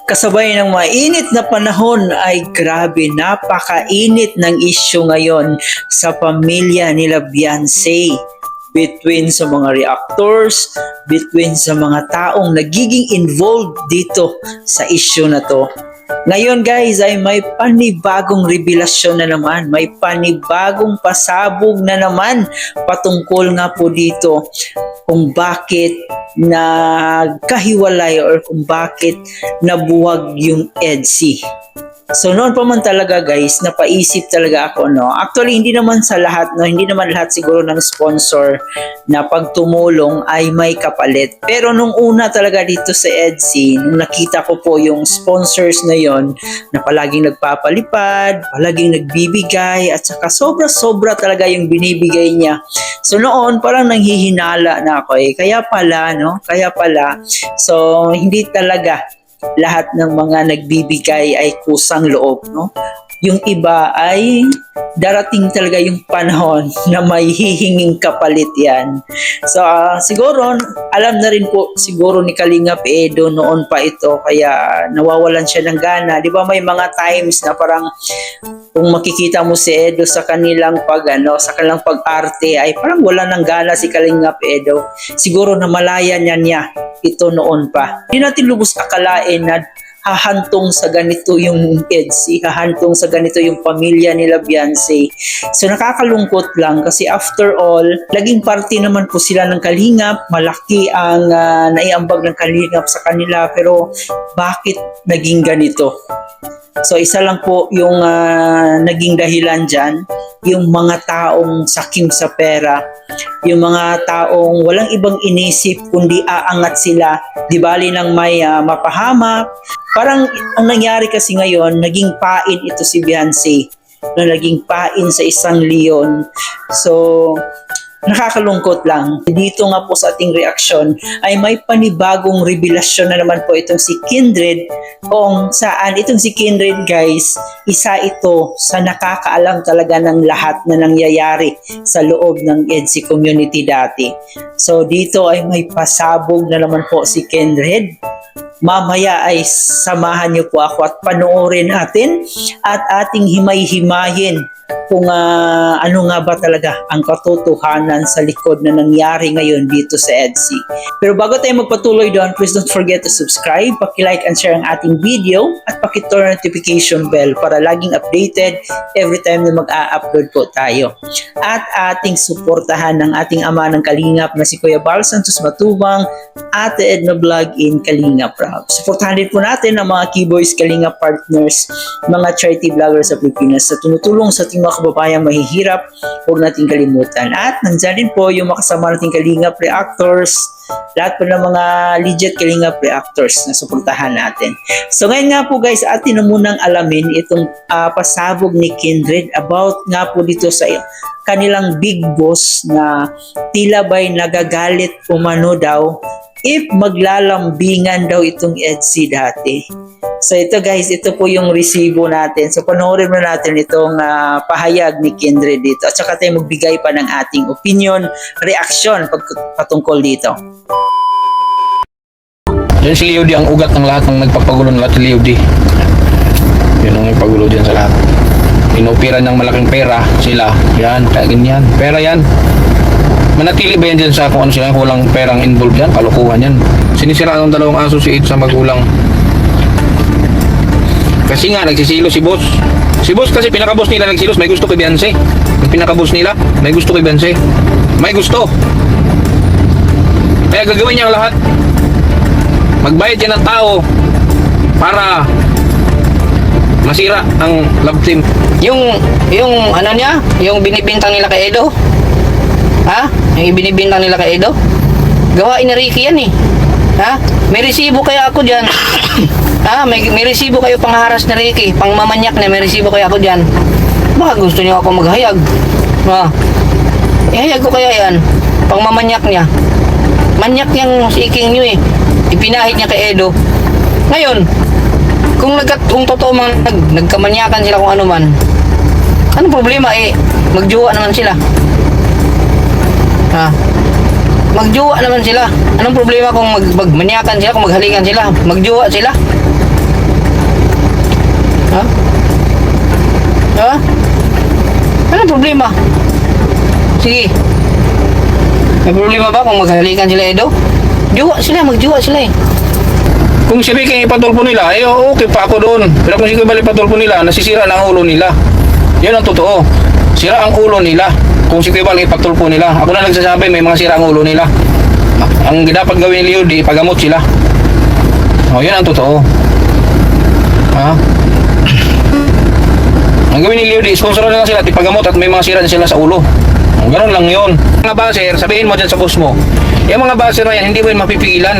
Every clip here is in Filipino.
Kasabay ng mainit na panahon ay grabe, napakainit ng isyu ngayon sa pamilya nila Beyonce. Between sa mga reactors, between sa mga taong nagiging involved dito sa isyu na to. Ngayon guys ay may panibagong revelasyon na naman, may panibagong pasabog na naman patungkol nga po dito kung bakit nagkahiwalay or kung bakit nabuwag yung EDC. So noon pa man talaga guys, napaisip talaga ako, no. Actually hindi naman sa lahat, no, hindi naman lahat siguro ng sponsor na pagtumulong ay may kapalit. Pero nung una talaga dito sa EDC, nung nakita ko po yung sponsors na yon na palaging nagpapalipad, palaging nagbibigay at saka sobra-sobra talaga yung binibigay niya. So noon parang nanghihinala na ako kaya pala, no, kaya pala. So hindi talaga lahat ng mga nagbibigay ay kusang loob, no? Yung iba ay darating talaga yung panahon na may hihinging kapalit yan. So siguro alam na rin po siguro ni Kalingap Edo noon pa ito kaya nawawalan siya ng gana. Di ba may mga times na parang kung makikita mo si Edo sa kanilang sa kanilang pag-arte ay parang wala ng gana si Kalingap Edo. Siguro namalayan niya ito noon pa. Hindi natin lubos akalain na hahantong sa ganito yung EDC, hahantong sa ganito yung pamilya nila Beyonce. So nakakalungkot lang kasi after all, laging parte naman po sila ng Kalingap, malaki ang naiambag ng Kalingap sa kanila, pero bakit naging ganito? So isa lang po yung naging dahilan dyan, yung mga taong sakim sa pera, yung mga taong walang ibang inisip kundi aangat sila, di bali nang may mapahamak. Parang ang nangyari kasi ngayon, naging pain ito si Beyonce, na naging pain sa isang leon. So nakakalungkot lang. Dito nga po sa ating reaksyon ay may panibagong revelasyon na naman po itong si Kindred, kung saan itong si Kindred guys, isa ito sa nakakaalam talaga ng lahat na nangyayari sa loob ng EDC community dati. So dito ay may pasabog na naman po si Kindred. Mamaya ay samahan niyo po ako at panoorin natin at ating himay-himayin kung ano nga ba talaga ang katotohanan sa likod na nangyari ngayon dito sa EDC. Pero bago tayo magpatuloy doon, please don't forget to subscribe, paki-like and share ang ating video at paki-turn notification bell para laging updated every time na mag-a-upload po tayo. At ating suportahan ng ating ama ng Kalingap na si Kuya Bal Santos Matubang, Ate Edna Vlog in Kalingap Rob. Suportahan din po natin ang mga Keyboys Kalingap partners, mga charity vloggers sa Pilipinas sa tumutulong sa ating mga kababayang mahihirap. Huwag natin kalimutan. At nandyan din po yung makasama nating Kalingap reactors, lahat po ng mga legit Kalingap reactors na suportahan natin. So ngayon nga po guys, atin na munang alamin itong pasabog ni Kindred about nga po dito sa kanilang big boss na tila ba'y nagagalit umano daw if maglalambingan daw itong EDC dati. So ito guys, ito po yung resibo natin. So panoorin mo natin itong pahayag ni Kindred dito. At saka tayo magbigay pa ng ating opinion, reaction patungkol dito. Yan si Leo D ang ugat ng lahat ng nagpapagulo ng lahat si Leo D. Yun ang nagpagulo dyan sa lahat. Inopera ng malaking pera sila. Yan, kaya ganyan. Pera yan. Manatili ba yan dyan sa kung ano sila, walang perang involved yan? Kalukuhan yan. Sinisiraan ng dalawang associate sa magulang. Kasi nga, nagsisilo si boss. Si boss kasi pinaka-boss nila nagsilos, may gusto kay Beyonce. Yung pinaka-boss nila, may gusto kay Beyonce. May gusto. Kaya gagawin niya ang lahat. Magbayad yan ng tao para masira ang love team. Yung ano niya, yung binibintang nila kay Edo. Ha? Yung binibintang nila kay Edo. Gawain ni Ricky yan eh. Ha? May resibo kaya ako diyan. Ha? May resibo kayo pangharas ni Ricky, pangmamanyak na may resibo kaya ako diyan. Baka gusto niyo ako maghayag. Ha? Ihayag ko kaya yan. Pangmamanyak niya. Manyak yang siking niyo eh. Ipinahid niya kay Edo. Ngayon, kung totoo man nagkamanyakan sila kung ano man, anong problema eh? Magjowa naman sila. Ha? Magjowa naman sila. Anong problema kung magmanyakan sila, kung maghalikan sila? Magjowa sila. Ha? Ha? Anong problema? Sige. May problema ba kung maghalikan sila, Edo? Magjuwa sila eh. Kung si Vicky ipatulpo nila, eh okay pa ako doon. Pero kung si Kuya Bal ipatulpo nila, nasisira na ang ulo nila. Yun ang totoo. Sira ang ulo nila. Kung si Kuya Bal ipatulpo nila. Ako na nagsasabi, may mga sira ang ulo nila. Ang dapat gawin ni Leo, di ipagamot sila. Oh, yun ang totoo. Ha? Ang gawin ni Leo, di sponsor na lang sila at ipagamot at may mga sira na sila sa ulo. Ganun lang yun. Mga baser, sabihin mo dyan sa boss mo, yung mga baser na yan, hindi mo yun mapipigilan.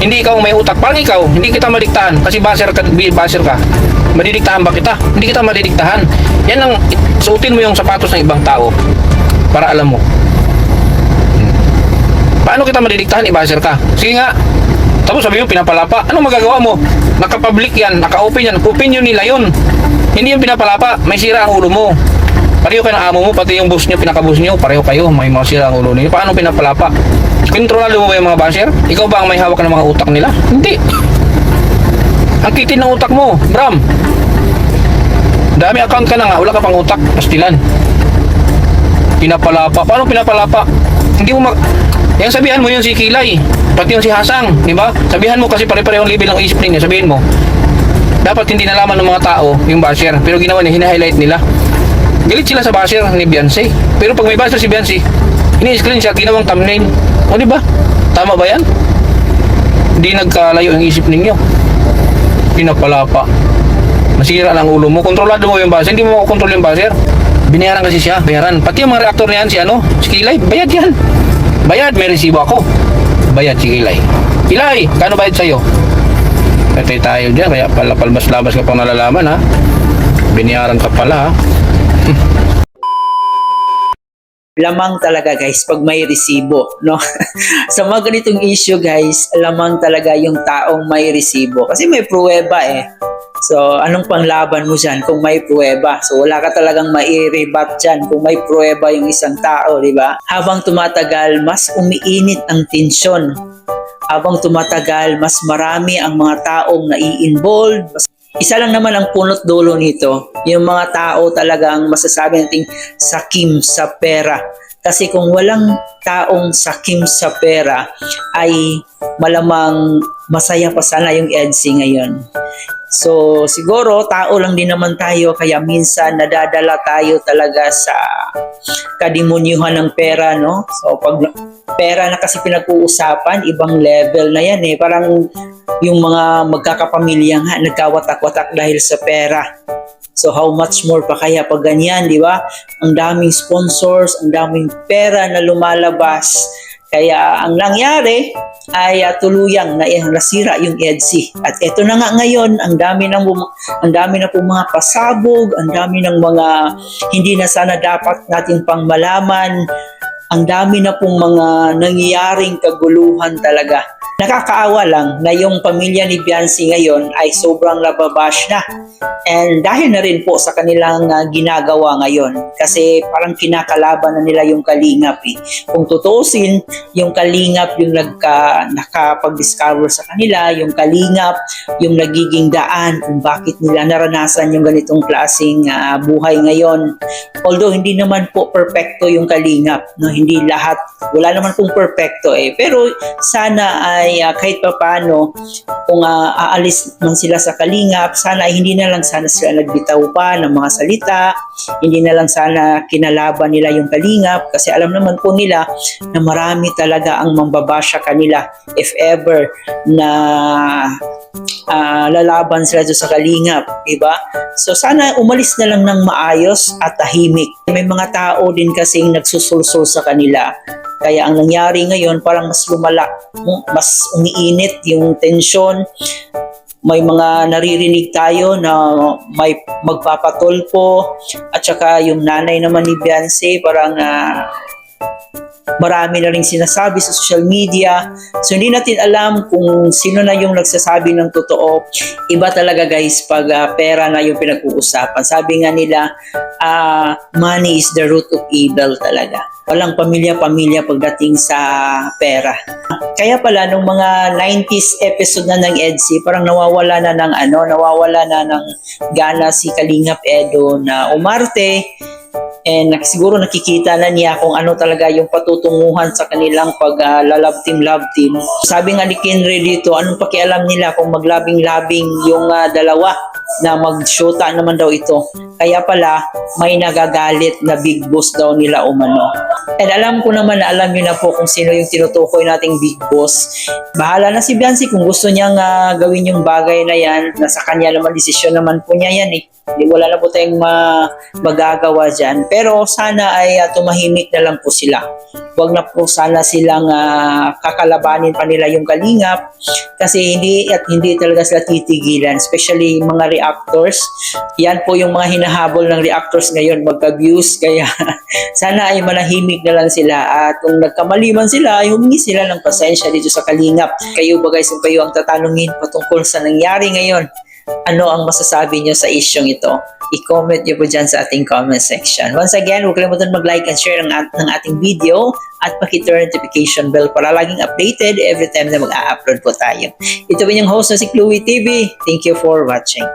Hindi ikaw may utak. Parang ikaw, hindi kita madiktahan. Kasi baser ka. Madidiktahan ba kita? Hindi kita madidiktahan. Yan ang, suotin mo yung sapatos ng ibang tao para alam mo. Paano kita madidiktahan? I-baser ka. Sige nga. Tapos sabi mo, pinapalapa. Anong magagawa mo? Naka-public yan, naka-open yan. Opinion nila yun. Hindi yung pinapalapa. May sira ang ulo mo. Pareho kayo ng amo mo, pati yung boss nyo, pinaka-boss nyo, pareho kayo, may mga sira ang ulo nila. Paano pinapalapa? Kontrolado mo ba yung mga basher? Ikaw ba ang may hawak ng mga utak nila? Hindi. Ang kitin ng utak mo, Bram. Dami account ka na nga, wala ka pang utak, pastilan. Pinapalapa. Paano pinapalapa? Hindi mo Yang sabihan mo yun si Kilay, pati yung si Hasang, di ba? Sabihan mo kasi pare-parehong level ng isip niya, sabihin mo. Dapat hindi nalaman ng mga tao yung basher, pero ginawa niya, hina-highlight nila. Galit sila sa basher ni Beyonce. Pero pag may basher si Beyonce, ini-screenshot, ginawang thumbnail. O di ba? Tama ba yan? Hindi nagkalayo ang isip ninyo. Pinapalapa. Masira lang ulo mo. Kontrolado mo yung basher. Hindi mo makokontrol yung basher. Binayaran kasi siya. Bayaran. Pati yung mga reactor na yan, si Kilay, bayad yan. Bayad, may resibo ako. Bayad si Kilay. Kilay, kano bayad sa'yo? Patay tayo dyan, kaya pala palmas-labas ka pang nalalaman ha. Binayaran ka pala ha. Lamang talaga guys pag may resibo, no? Sa mga ganitong issue guys, lamang talaga yung taong may resibo kasi may pruweba eh. So anong panglaban mo dyan kung may pruweba? So wala ka talagang mai-rebut dyan kung may pruweba yung isang tao, di ba? Habang tumatagal, mas umiinit ang tensyon. Habang tumatagal, mas marami ang mga taong nai-involve. Isa lang naman ang punot dulo nito, yung mga tao talagang masasabi natin sakim sa pera. Kasi kung walang taong sakim sa pera, ay malamang masaya pa sana yung EDSI ngayon. So siguro tao lang din naman tayo, kaya minsan nadadala tayo talaga sa kademonyuhan ng pera, no? So pag pera na kasi pinag-uusapan, ibang level na yan eh. Parang yung mga magkakapamilya nga, nagkawatak-watak dahil sa pera. So how much more pa kaya pag ganyan, di ba? Ang daming sponsors, ang daming pera na lumalabas. Kaya ang nangyari ay tuluyang nasira yung EDSI. At eto na nga ngayon, ang dami na po mga pasabog, ang dami ng mga hindi na sana dapat natin pang malaman. Ang dami na pong mga nangyayaring kaguluhan talaga. Nakakaawa lang na yung pamilya ni Beyonce ngayon ay sobrang nababash na. And dahil na rin po sa kanilang ginagawa ngayon. Kasi parang kinakalaban na nila yung Kalingap eh. Kung tutusin, yung Kalingap yung nakapag-discover sa kanila, yung Kalingap yung nagiging daan kung bakit nila naranasan yung ganitong klaseng buhay ngayon. Although hindi naman po perfecto yung Kalingap, no? Hindi lahat, wala naman pong perfecto eh. Pero sana ay kahit pa paano, kung aalis man sila sa Kalingap, sana ay hindi na lang sana sila nagbitaw pa ng mga salita, hindi na lang sana kinalaban nila yung Kalingap, kasi alam naman po nila na marami talaga ang mambabasya kanila if ever na lalaban sila doon sa Kalingap, diba? So sana umalis na lang ng maayos at tahimik. May mga tao din kasing nagsusulsul sa kanila. Kaya ang nangyari ngayon, parang mas lumala, mas umiinit yung tensyon. May mga naririnig tayo na may magpapatulpo, at saka yung nanay naman ni Beyonce, parang marami na rin sinasabi sa social media. So hindi natin alam kung sino na yung nagsasabi ng totoo. Iba talaga guys pag pera na yung pinag-uusapan. Sabi nga nila, money is the root of evil talaga. walang pamilya-pamilya pagdating sa pera. Kaya pala nung mga 90s episode na ng EDSI, parang nawawala na ng gana si Kalingap Edo na umarte. And siguro nakikita na niya kung ano talaga yung patutunguhan sa kanilang pag-love team. Sabi nga ni Kinre dito, anong pakialam nila kung maglabing-labing yung dalawa na mag-shota naman daw ito. Kaya pala, may nagagalit na big boss daw nila umano. And alam ko naman na alam niyo na po kung sino yung tinutukoy nating big boss. Bahala na si Biancy kung gusto niyang gawin yung bagay na yan. Nasa kanya naman, desisyon naman po niya yan eh. Wala na po tayong magagawa dyan. Pero sana ay tumahimik na lang po sila. Huwag na po sana silang kakalabanin pa nila yung Kalingap kasi hindi talaga sila titigilan. Especially yung mga reactors. Yan po yung mga hinahabol ng reactors ngayon, magka-views. Kaya sana ay manahimik na lang sila. At kung nagkamali man sila, ay humingi sila ng pasensya dito sa Kalingap. Kayo ba guys, kung kayo ang tatanungin patungkol sa nangyari ngayon, ano ang masasabi nyo sa isyong ito? I-comment nyo po dyan sa ating comment section. Once again, huwag kalimutan mag-like and share ng ating video at paki-turn notification bell para laging updated every time na mag-a-upload po tayo. Ito po yung host na si Chloe TV. Thank you for watching.